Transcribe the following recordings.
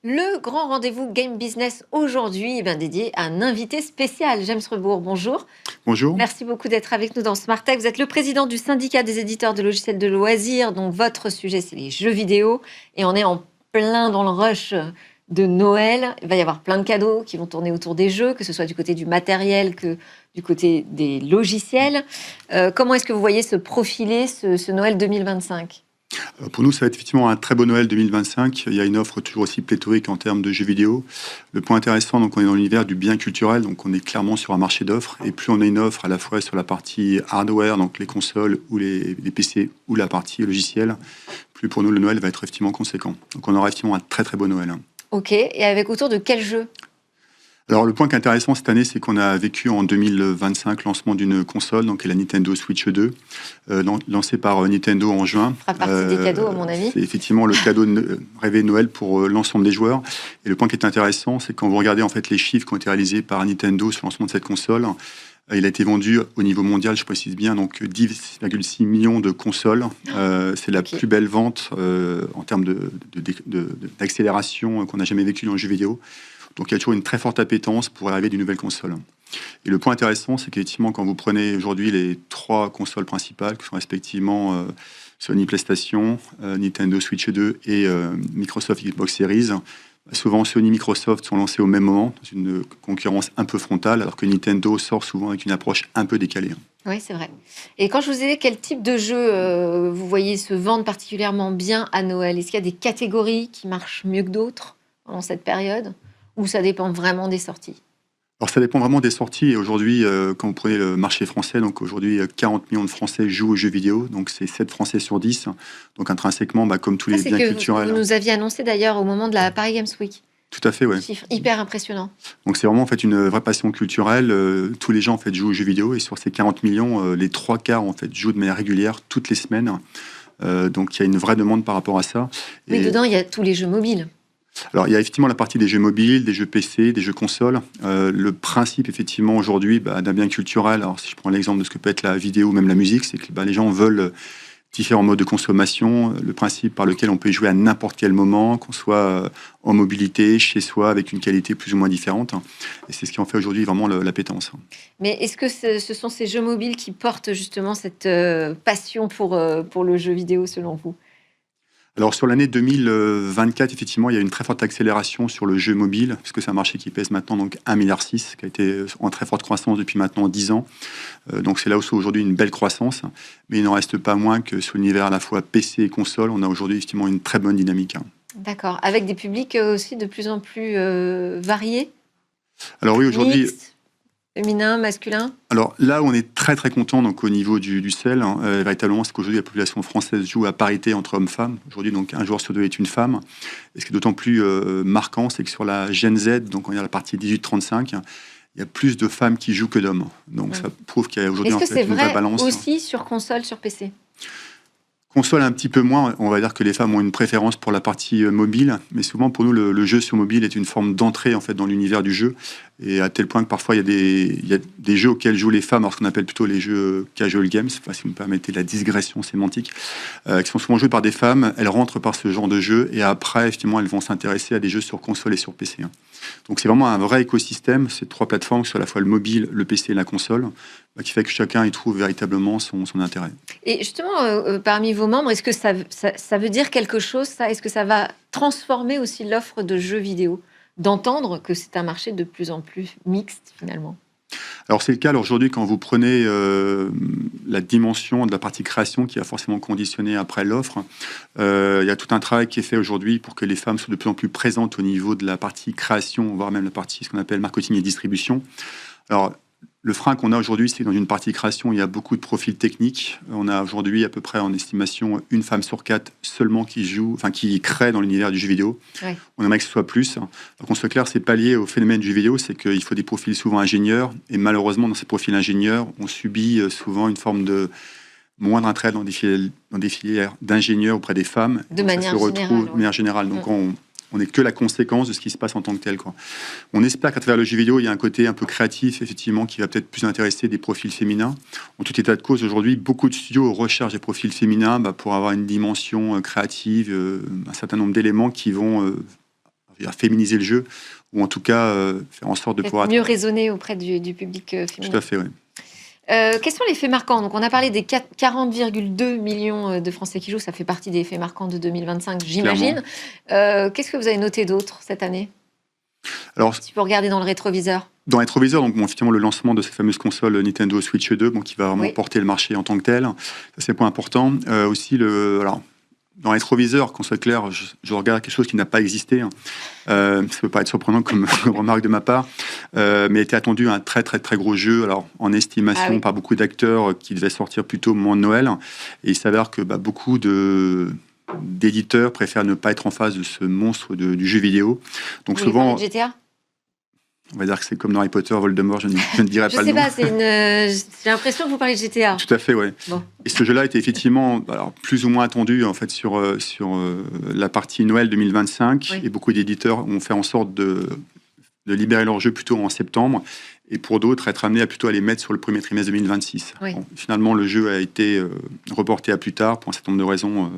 Le grand rendez-vous Game Business aujourd'hui, dédié à un invité spécial. James Rebourg, bonjour. Bonjour. Merci beaucoup d'être avec nous dans Smart Tech. Vous êtes le président du syndicat des éditeurs de logiciels de loisirs, dont votre sujet, c'est les jeux vidéo. Et on est en plein dans le rush de Noël. Il va y avoir plein de cadeaux qui vont tourner autour des jeux, que ce soit du côté du matériel que du côté des logiciels. Comment est-ce que vous voyez se profiler ce Noël 2025 ? Pour nous, ça va être effectivement un très beau Noël 2025. Il y a une offre toujours aussi pléthorique en termes de jeux vidéo. Le point intéressant, donc on est dans l'univers du bien culturel, donc on est clairement sur un marché d'offres. Et plus on a une offre à la fois sur la partie hardware, donc les consoles ou les PC, ou la partie logicielle, plus pour nous le Noël va être effectivement conséquent. Donc on aura effectivement un très très beau Noël. Ok, et avec autour de quel jeu ? Alors le point qui est intéressant cette année, c'est qu'on a vécu en 2025 le lancement d'une console, donc la Nintendo Switch 2, lancée par Nintendo en juin. Ça fera partie des cadeaux, à mon avis. C'est effectivement le cadeau rêvé de Noël pour l'ensemble des joueurs. Et le point qui est intéressant, c'est quand vous regardez en fait les chiffres qui ont été réalisés par Nintendo sur le lancement de cette console, il a été vendu au niveau mondial, je précise bien, donc 10,6 millions de consoles. C'est la plus belle vente en termes d'accélération qu'on n'a jamais vécu dans le jeu vidéo. Donc il y a toujours une très forte appétence pour l'arrivée d'une nouvelle console. Et le point intéressant, c'est qu'effectivement, quand vous prenez aujourd'hui les trois consoles principales, qui sont respectivement Sony PlayStation, Nintendo Switch 2 et Microsoft Xbox Series, souvent Sony et Microsoft sont lancés au même moment, dans une concurrence un peu frontale, alors que Nintendo sort souvent avec une approche un peu décalée. Oui, c'est vrai. Et quand je vous ai dit quel type de jeu vous voyez se vendre particulièrement bien à Noël, est-ce qu'il y a des catégories qui marchent mieux que d'autres pendant cette période ? Ou ça dépend vraiment des sorties? Alors ça dépend vraiment des sorties. Et aujourd'hui, quand vous prenez le marché français, donc aujourd'hui 40 millions de Français jouent aux jeux vidéo, donc c'est 7 Français sur 10. Donc intrinsèquement, comme tous les biens culturels. Vous nous aviez annoncé d'ailleurs au moment de la Paris Games Week. Tout à fait, oui. Chiffre hyper impressionnant. Donc c'est vraiment en fait une vraie passion culturelle. Tous les gens en fait jouent aux jeux vidéo et sur ces 40 millions, les 3 quarts en fait jouent de manière régulière toutes les semaines. Donc il y a une vraie demande par rapport à ça. Oui, dedans il y a tous les jeux mobiles. Alors, il y a effectivement la partie des jeux mobiles, des jeux PC, des jeux consoles. Le principe, effectivement, aujourd'hui, d'un bien culturel, alors si je prends l'exemple de ce que peut être la vidéo ou même la musique, c'est que les gens veulent différents modes de consommation, le principe par lequel on peut y jouer à n'importe quel moment, qu'on soit en mobilité, chez soi, avec une qualité plus ou moins différente. Et c'est ce qui en fait aujourd'hui vraiment l'appétence. Mais est-ce que ce sont ces jeux mobiles qui portent justement cette passion pour le jeu vidéo, selon vous ? Alors sur l'année 2024, effectivement, il y a une très forte accélération sur le jeu mobile, puisque c'est un marché qui pèse maintenant donc 1,6 milliard, qui a été en très forte croissance depuis maintenant 10 ans. Donc c'est là où c'est aujourd'hui une belle croissance, mais il n'en reste pas moins que sur l'univers à la fois PC et console, on a aujourd'hui effectivement une très bonne dynamique. D'accord, avec des publics aussi de plus en plus variés. Alors oui, aujourd'hui... Mixte, féminin, masculin. Alors là où on est très très content donc au niveau du sel, véritablement, c'est qu'aujourd'hui la population française joue à parité entre hommes-femmes. Aujourd'hui donc un joueur sur deux est une femme. Et ce qui est d'autant plus marquant, c'est que sur la Gen Z, donc on est à la partie 18-35, il y a plus de femmes qui jouent que d'hommes. Donc ça prouve qu'il y a aujourd'hui en fait une vraie balance. Est-ce que c'est vrai aussi sur console, sur PC ? Console un petit peu moins, on va dire que les femmes ont une préférence pour la partie mobile, mais souvent pour nous le jeu sur mobile est une forme d'entrée en fait dans l'univers du jeu, et à tel point que parfois il y a des jeux auxquels jouent les femmes, alors ce qu'on appelle plutôt les jeux casual games, si vous me permettez la digression sémantique, qui sont souvent joués par des femmes. Elles rentrent par ce genre de jeu et après effectivement elles vont s'intéresser à des jeux sur console et sur PC. Donc c'est vraiment un vrai écosystème, ces trois plateformes, sur à la fois le mobile, le PC et la console, qui fait que chacun y trouve véritablement son intérêt. Et justement, parmi vos membres, est-ce que ça veut dire quelque chose, ça ? Est-ce que ça va transformer aussi l'offre de jeux vidéo ? D'entendre que c'est un marché de plus en plus mixte, finalement. Alors c'est le cas aujourd'hui quand vous prenez la dimension de la partie création qui a forcément conditionné après l'offre. Il y a tout un travail qui est fait aujourd'hui pour que les femmes soient de plus en plus présentes au niveau de la partie création, voire même la partie ce qu'on appelle marketing et distribution. Alors le frein qu'on a aujourd'hui, c'est que dans une partie création, il y a beaucoup de profils techniques. On a aujourd'hui à peu près en estimation une femme sur 4 seulement qui crée dans l'univers du jeu vidéo. Ouais. On aimerait que ce soit plus. Donc on soit clair, c'est pas lié au phénomène du jeu vidéo, c'est qu'il faut des profils souvent ingénieurs. Et malheureusement, dans ces profils ingénieurs, on subit souvent une forme de moindre intérêt dans des filières d'ingénieurs auprès des femmes. De manière générale. Donc on n'est que la conséquence de ce qui se passe en tant que tel, quoi. On espère qu'à travers le jeu vidéo, il y a un côté un peu créatif, effectivement, qui va peut-être plus intéresser des profils féminins. En tout état de cause, aujourd'hui, beaucoup de studios recherchent des profils féminins pour avoir une dimension créative, un certain nombre d'éléments qui vont féminiser le jeu, ou en tout cas faire en sorte de pouvoir... mieux raisonner auprès du public féminin. Tout à fait, oui. Quels sont les faits marquants? Donc, on a parlé des 40,2 millions de Français qui jouent. Ça fait partie des faits marquants de 2025, j'imagine. Qu'est-ce que vous avez noté d'autre cette année? Alors, si vous regardez dans le rétroviseur. Dans le rétroviseur, donc, effectivement, le lancement de cette fameuse console Nintendo Switch 2, qui va vraiment porter le marché en tant que tel. Ça, c'est un point important. Aussi, dans le rétroviseur, qu'on soit clair, je regarde quelque chose qui n'a pas existé. Ça peut pas être surprenant comme remarque de ma part, mais était attendu un très très très gros jeu. Alors en estimation par beaucoup d'acteurs qui devait sortir plutôt au moment de Noël. Et il s'avère que beaucoup d'éditeurs préfèrent ne pas être en face de ce monstre du jeu vidéo. Donc souvent. GTA. On va dire que c'est comme dans Harry Potter, Voldemort, je ne dirais pas le nom. Je sais pas, j'ai l'impression que vous parlez de GTA. Tout à fait, oui. Bon. Et ce jeu-là était effectivement plus ou moins attendu en fait, sur la partie Noël 2025. Oui. Et beaucoup d'éditeurs ont fait en sorte de libérer leur jeu plutôt en septembre. Et pour d'autres, être amenés à plutôt les mettre sur le premier trimestre 2026. Oui. Bon, finalement, le jeu a été reporté à plus tard pour un certain nombre de raisons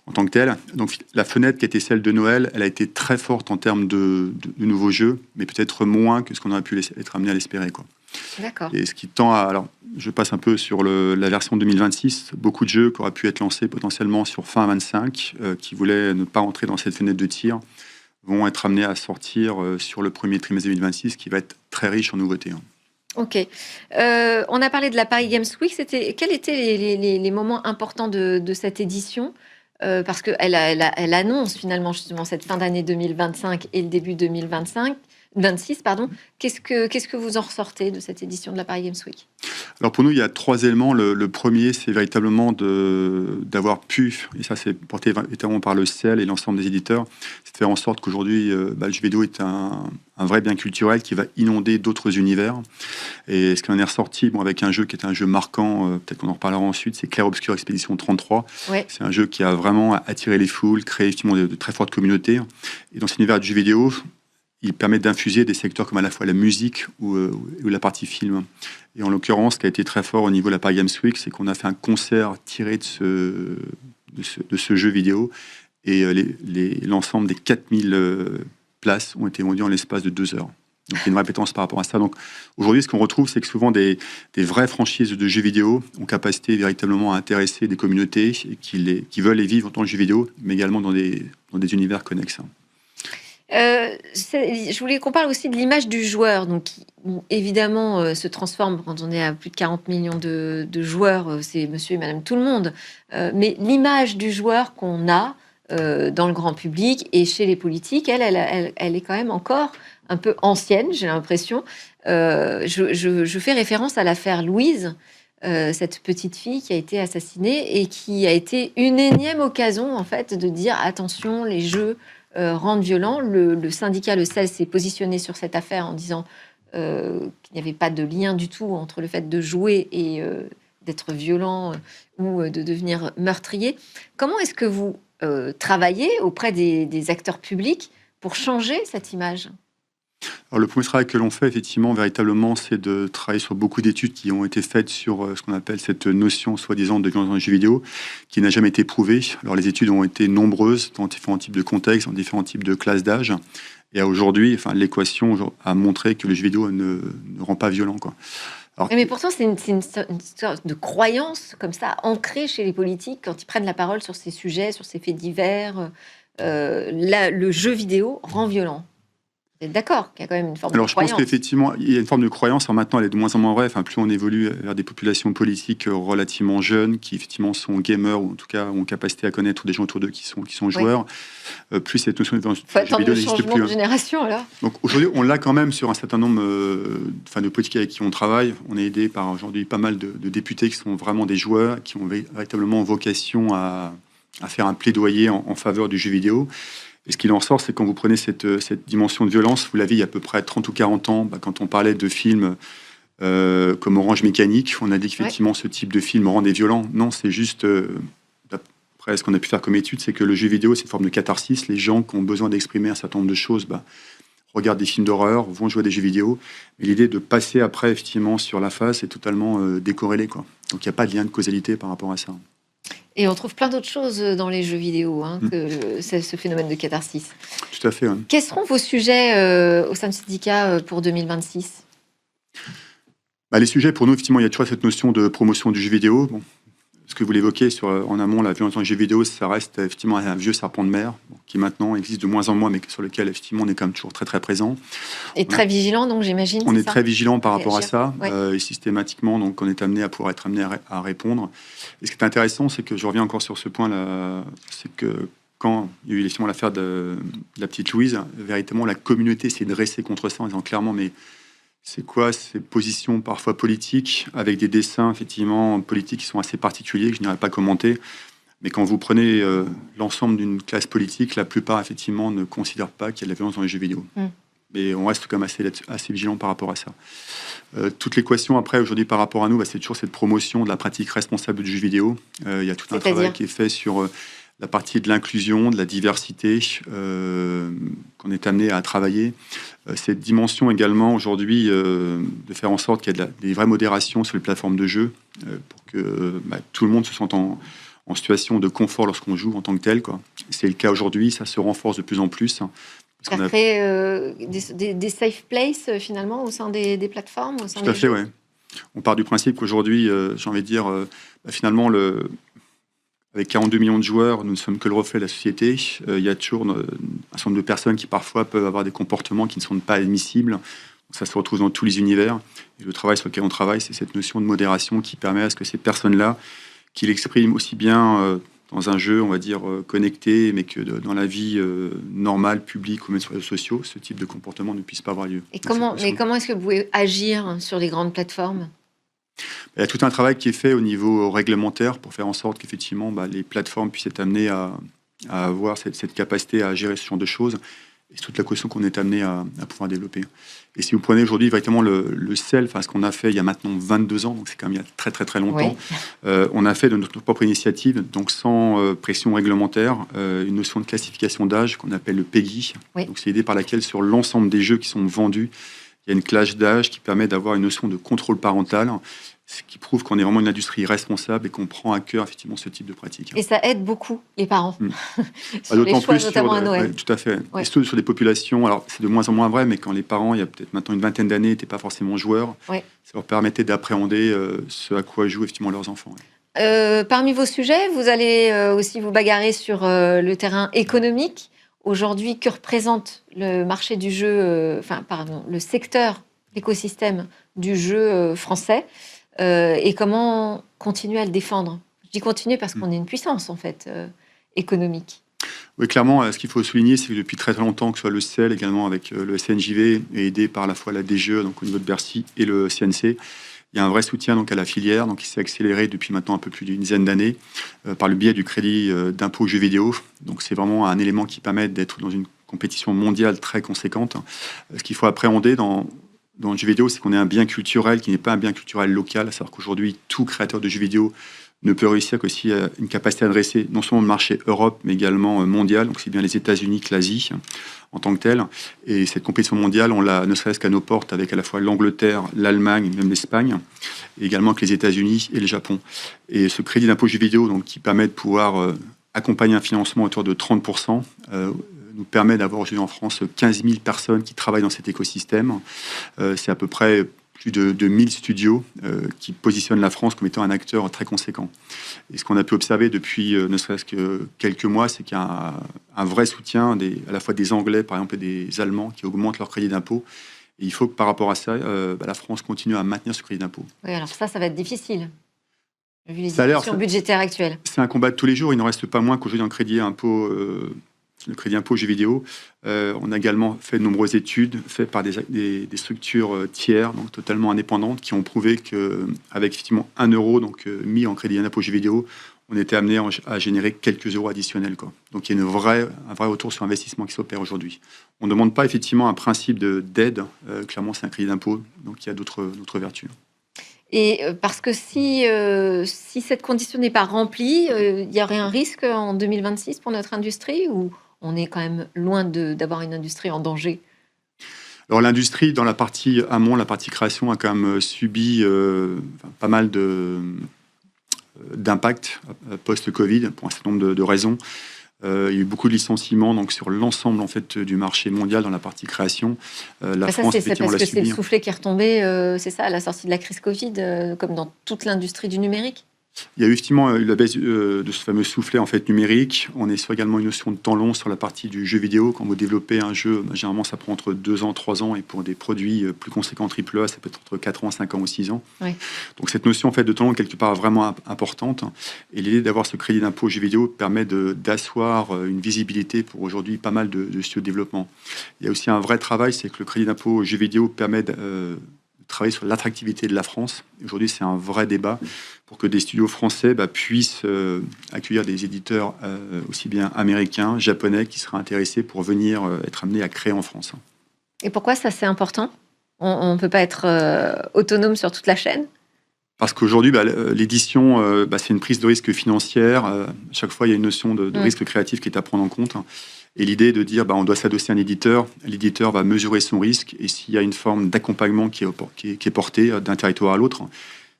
en tant que tel. Donc la fenêtre qui était celle de Noël, elle a été très forte en termes de nouveaux jeux, mais peut-être moins que ce qu'on aurait pu être amené à l'espérer, quoi. D'accord. Et ce qui tend à... Alors, je passe un peu sur la version 2026. Beaucoup de jeux qui auraient pu être lancés potentiellement sur fin 25, qui voulaient ne pas entrer dans cette fenêtre de tir, vont être amenés à sortir sur le premier trimestre 2026, qui va être très riche en nouveautés. Ok. On a parlé de la Paris Games Week. Quels étaient les moments importants de cette édition? Parce qu'elle annonce finalement justement cette fin d'année 2025 et le début 2026, pardon. Qu'est-ce que vous en ressortez de cette édition de la Paris Games Week? Alors pour nous, il y a 3 éléments. Le premier, c'est véritablement d'avoir pu, et ça c'est porté évidemment par le CEL et l'ensemble des éditeurs, c'est de faire en sorte qu'aujourd'hui, le jeu vidéo est un vrai bien culturel qui va inonder d'autres univers. Et ce qui en est ressorti, avec un jeu qui est un jeu marquant, peut-être qu'on en reparlera ensuite, c'est Clair Obscur Expédition 33. Ouais. C'est un jeu qui a vraiment attiré les foules, créé effectivement de très fortes communautés. Et dans cet univers du jeu vidéo, il permet d'infuser des secteurs comme à la fois la musique ou la partie film. Et en l'occurrence, ce qui a été très fort au niveau de la Paris Games Week, c'est qu'on a fait un concert tiré de ce jeu vidéo. Et l'ensemble des 4000 places ont été vendues en l'espace de 2 heures. Donc il y a une répétence par rapport à ça. Donc aujourd'hui, ce qu'on retrouve, c'est que souvent des vraies franchises de jeux vidéo ont capacité véritablement à intéresser des communautés et qui veulent les vivre dans le jeu vidéo, mais également dans des univers connexes. Je voulais qu'on parle aussi de l'image du joueur, donc qui évidemment se transforme quand on est à plus de 40 millions de joueurs, c'est monsieur et madame tout le monde, mais l'image du joueur qu'on a dans le grand public et chez les politiques, elle est quand même encore un peu ancienne, j'ai l'impression. Je fais référence à l'affaire Louise, cette petite fille qui a été assassinée et qui a été une énième occasion en fait de dire attention, les jeux rendent violents. Le syndicat, le CEL, s'est positionné sur cette affaire en disant qu'il n'y avait pas de lien du tout entre le fait de jouer et d'être violent ou de devenir meurtrier. Comment est-ce que vous travaillez auprès des acteurs publics pour changer cette image ? Alors, le premier travail que l'on fait, effectivement, véritablement, c'est de travailler sur beaucoup d'études qui ont été faites sur ce qu'on appelle cette notion, soi-disant, de violence dans les jeux vidéo, qui n'a jamais été prouvée. Alors, les études ont été nombreuses, dans différents types de contextes, dans différents types de classes d'âge. Et aujourd'hui, l'équation a montré que le jeu vidéo ne rend pas violent, quoi. Alors, mais pourtant, c'est une sorte de croyance, comme ça, ancrée chez les politiques, quand ils prennent la parole sur ces sujets, sur ces faits divers. Le jeu vidéo rend violent. Vous êtes d'accord qu'il y a quand même une forme de croyance? Alors, je pense qu'effectivement, il y a une forme de croyance. Alors, maintenant, elle est de moins en moins vraie. Plus on évolue vers des populations politiques relativement jeunes, qui effectivement sont gamers, ou en tout cas ont capacité à connaître des gens autour d'eux qui sont joueurs, plus cette notion de violence vidéo n'existe plus. De génération, alors. Donc, aujourd'hui, on l'a quand même sur un certain nombre de politiques avec qui on travaille. On est aidé par aujourd'hui pas mal de députés qui sont vraiment des joueurs, qui ont véritablement vocation à faire un plaidoyer en faveur du jeu vidéo. Et ce qu'il en sort, c'est quand vous prenez cette dimension de violence, vous l'avez il y a à peu près 30 ou 40 ans, quand on parlait de films comme Orange Mécanique, on a dit qu'effectivement ce type de film rendait violent. Non, c'est juste, d'après ce qu'on a pu faire comme étude, c'est que le jeu vidéo, c'est une forme de catharsis. Les gens qui ont besoin d'exprimer un certain nombre de choses, regardent des films d'horreur, vont jouer à des jeux vidéo. Mais l'idée de passer après, effectivement, sur la face est totalement décorrélée, quoi. Donc il n'y a pas de lien de causalité par rapport à ça. Et on trouve plein d'autres choses dans les jeux vidéo que ce phénomène de catharsis. tout à fait. Ouais. Quels seront vos sujets au sein du syndicat pour 2026 ? Les sujets, pour nous, effectivement, il y a toujours cette notion de promotion du jeu vidéo. Bon, ce que vous l'évoquez en amont, la violence dans les jeux vidéo, ça reste effectivement un vieux serpent de mer qui maintenant existe de moins en moins, mais sur lequel effectivement on est quand même toujours très très présent. Et très vigilant, donc j'imagine. On est très vigilant par rapport à ça, ouais. et systématiquement, donc on est amené à pouvoir être amené à répondre. Et ce qui est intéressant, c'est que je reviens encore sur ce point-là, c'est que quand il y a eu effectivement l'affaire de la petite Louise, véritablement la communauté s'est dressée contre ça en disant clairement, mais c'est quoi ces positions parfois politiques, avec des dessins effectivement politiques qui sont assez particuliers, que je n'irai pas commenter. Mais quand vous prenez l'ensemble d'une classe politique, la plupart effectivement ne considèrent pas qu'il y a de la violence dans les jeux vidéo. Mais on reste quand même assez vigilant par rapport à ça. Toute l'équation après aujourd'hui par rapport à nous, c'est toujours cette promotion de la pratique responsable du jeu vidéo. Il y a tout un travail qui est fait sur la partie de l'inclusion, de la diversité qu'on est amené à travailler. Cette dimension également aujourd'hui de faire en sorte qu'il y ait des vraies modérations sur les plateformes de jeu pour que tout le monde se sente en situation de confort lorsqu'on joue en tant que tel, quoi. C'est le cas aujourd'hui, ça se renforce de plus en plus. Ça crée des safe places finalement au sein des plateformes, au sein Tout à fait, ouais. On part du principe qu'aujourd'hui, j'ai envie de dire, finalement, avec 42 millions de joueurs, nous ne sommes que le reflet de la société. Il y a toujours un certain nombre de personnes qui parfois peuvent avoir des comportements qui ne sont pas admissibles. Ça se retrouve dans tous les univers. Et le travail sur lequel on travaille, c'est cette notion de modération qui permet à ce que ces personnes-là, qui l'expriment aussi bien dans un jeu, on va dire, connecté, mais que dans la vie normale, publique ou même sur les réseaux sociaux, ce type de comportement ne puisse pas avoir lieu. Et comment est-ce que vous pouvez agir sur les grandes plateformes ? Il y a tout un travail qui est fait au niveau réglementaire pour faire en sorte qu'effectivement les plateformes puissent être amenées à avoir cette capacité à gérer ce genre de choses. Et c'est toute la question qu'on est amené à pouvoir développer. Et si vous prenez aujourd'hui véritablement le CEL, ce qu'on a fait il y a maintenant 22 ans, donc c'est quand même il y a très très très longtemps, on a fait de notre propre initiative, donc sans pression réglementaire, une notion de classification d'âge qu'on appelle le PEGI. Donc c'est l'idée par laquelle sur l'ensemble des jeux qui sont vendus, il y a une classe d'âge qui permet d'avoir une notion de contrôle parental, ce qui prouve qu'on est vraiment une industrie responsable et qu'on prend à cœur effectivement ce type de pratique. Et ça aide beaucoup les parents sur d'autant les choix, plus notamment à Noël. Tout à fait. Et surtout sur des populations, alors c'est de moins en moins vrai, mais quand les parents, il y a peut-être maintenant une vingtaine d'années, n'étaient pas forcément joueurs, ça leur permettait d'appréhender ce à quoi jouent effectivement leurs enfants. Parmi vos sujets, vous allez aussi vous bagarrer sur le terrain économique. Aujourd'hui, que représente le marché du jeu, le secteur, l'écosystème du jeu français et comment continuer à le défendre ? Je dis continuer parce qu'on est une puissance, en fait, économique. Oui, clairement, ce qu'il faut souligner, c'est que depuis très longtemps, que ce soit le CEL, également avec le CNJV, et aidé par la fois la DGE, donc au niveau de Bercy, et le CNC, il y a un vrai soutien donc, à la filière, donc, qui s'est accéléré depuis maintenant un peu plus d'une dizaine d'années par le biais du crédit d'impôt jeux vidéo. Donc c'est vraiment un élément qui permet d'être dans une compétition mondiale très conséquente. Ce qu'il faut appréhender dans le jeu vidéo, c'est qu'on est un bien culturel qui n'est pas un bien culturel local. C'est-à-dire qu'aujourd'hui, tout créateur de jeux vidéo ne peut réussir que s'il y a une capacité à adresser non seulement le marché Europe, mais également mondial. Donc c'est bien les États-Unis que l'Asie en tant que telle. Et cette compétition mondiale, on l'a ne serait-ce qu'à nos portes avec à la fois l'Angleterre, l'Allemagne, même l'Espagne, et également avec les États-Unis et le Japon. Et ce crédit d'impôt jeux vidéo, donc, qui permet de pouvoir accompagner un financement à hauteur de 30%, nous permet d'avoir aujourd'hui en France 15 000 personnes qui travaillent dans cet écosystème. C'est à peu près plus de 1000 studios qui positionnent la France comme étant un acteur très conséquent. Et ce qu'on a pu observer depuis ne serait-ce que quelques mois, c'est qu'il y a un vrai soutien à la fois des Anglais, par exemple, et des Allemands qui augmentent leur crédit d'impôt. Et il faut que par rapport à ça, la France continue à maintenir ce crédit d'impôt. Oui, alors ça va être difficile, vu les situations budgétaires actuelles. C'est un combat de tous les jours. Il n'en reste pas moins qu'aujourd'hui dans le crédit impôt jeux vidéo. On a également fait de nombreuses études faites par des structures tiers, donc totalement indépendantes, qui ont prouvé qu'avec effectivement 1 euro donc, mis en crédit impôt jeux vidéo, on était amené à générer quelques euros additionnels, quoi. Donc il y a un vrai retour sur investissement qui s'opère aujourd'hui. On ne demande pas effectivement un principe d'aide. Clairement, c'est un crédit d'impôt, donc il y a d'autres vertus. Et parce que si cette condition n'est pas remplie, il y aurait un risque en 2026 pour notre industrie, ou on est quand même loin d'avoir une industrie en danger? Alors l'industrie, dans la partie amont, la partie création, a quand même subi pas mal d'impact post-Covid pour un certain nombre de raisons. Il y a eu beaucoup de licenciements donc, sur l'ensemble en fait, du marché mondial dans la partie création. La Ça, France, c'est effectivement, parce l'a que c'est le subi. soufflet qui est retombé, c'est ça, à la sortie de la crise Covid, comme dans toute l'industrie du numérique. Il y a eu effectivement la baisse de ce fameux soufflet en fait, numérique. On est sur également une notion de temps long sur la partie du jeu vidéo. Quand vous développez un jeu, généralement ça prend entre 2 ans, 3 ans, et pour des produits plus conséquents AAA, ça peut être entre 4 ans, 5 ans ou 6 ans. Oui. Donc cette notion en fait, de temps long, quelque part, vraiment importante. Et l'idée d'avoir ce crédit d'impôt jeu vidéo permet d'asseoir une visibilité pour aujourd'hui pas mal de studios de développement. Il y a aussi un vrai travail, c'est que le crédit d'impôt jeu vidéo permet de travailler sur l'attractivité de la France. Aujourd'hui, c'est un vrai débat pour que des studios français puissent accueillir des éditeurs aussi bien américains, japonais, qui seraient intéressés pour venir être amenés à créer en France. Et pourquoi ça, c'est important? On ne peut pas être autonome sur toute la chaîne? Parce qu'aujourd'hui, l'édition, c'est une prise de risque financière. À chaque fois, il y a une notion de risque créatif qui est à prendre en compte. Et l'idée de dire, on doit s'adosser à un éditeur. L'éditeur va mesurer son risque. Et s'il y a une forme d'accompagnement qui est portée d'un territoire à l'autre,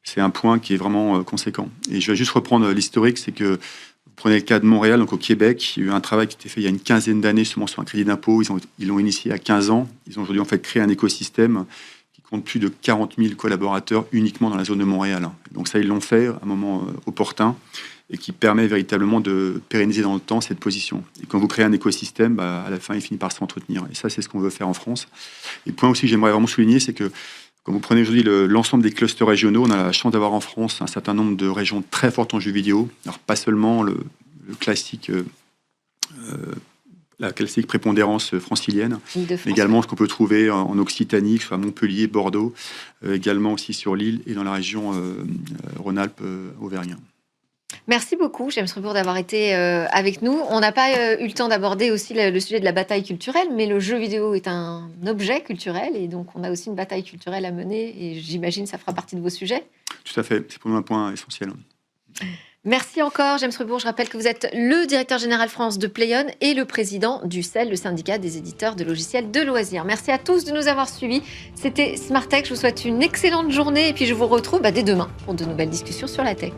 c'est un point qui est vraiment conséquent. Et je vais juste reprendre l'historique. C'est que vous prenez le cas de Montréal, donc au Québec. Il y a eu un travail qui a été fait il y a une quinzaine d'années, justement sur un crédit d'impôt. Ils l'ont initié à 15 ans. Ils ont aujourd'hui en fait créé un écosystème qui compte plus de 40 000 collaborateurs uniquement dans la zone de Montréal. Donc ça, ils l'ont fait à un moment opportun et qui permet véritablement de pérenniser dans le temps cette position. Et quand vous créez un écosystème, à la fin, il finit par s'entretenir. Et ça, c'est ce qu'on veut faire en France. Et le point aussi que j'aimerais vraiment souligner, c'est que quand vous prenez aujourd'hui l'ensemble des clusters régionaux, on a la chance d'avoir en France un certain nombre de régions très fortes en jeux vidéo. Alors, pas seulement le classique... la classique prépondérance francilienne, mais également ce qu'on peut trouver en Occitanie, que ce soit à Montpellier, Bordeaux, également aussi sur l'île et dans la région Rhône-Alpes, Auvergne. Merci beaucoup, James Rebourg, d'avoir été avec nous. On n'a pas eu le temps d'aborder aussi le sujet de la bataille culturelle, mais le jeu vidéo est un objet culturel et donc on a aussi une bataille culturelle à mener et j'imagine que ça fera partie de vos sujets. Tout à fait, c'est pour nous un point essentiel. Merci encore, James Rebourg. Je rappelle que vous êtes le directeur général France de Playon et le président du CEL, le syndicat des éditeurs de logiciels de loisirs. Merci à tous de nous avoir suivis. C'était Smart Tech. Je vous souhaite une excellente journée et puis je vous retrouve dès demain pour de nouvelles discussions sur la tech.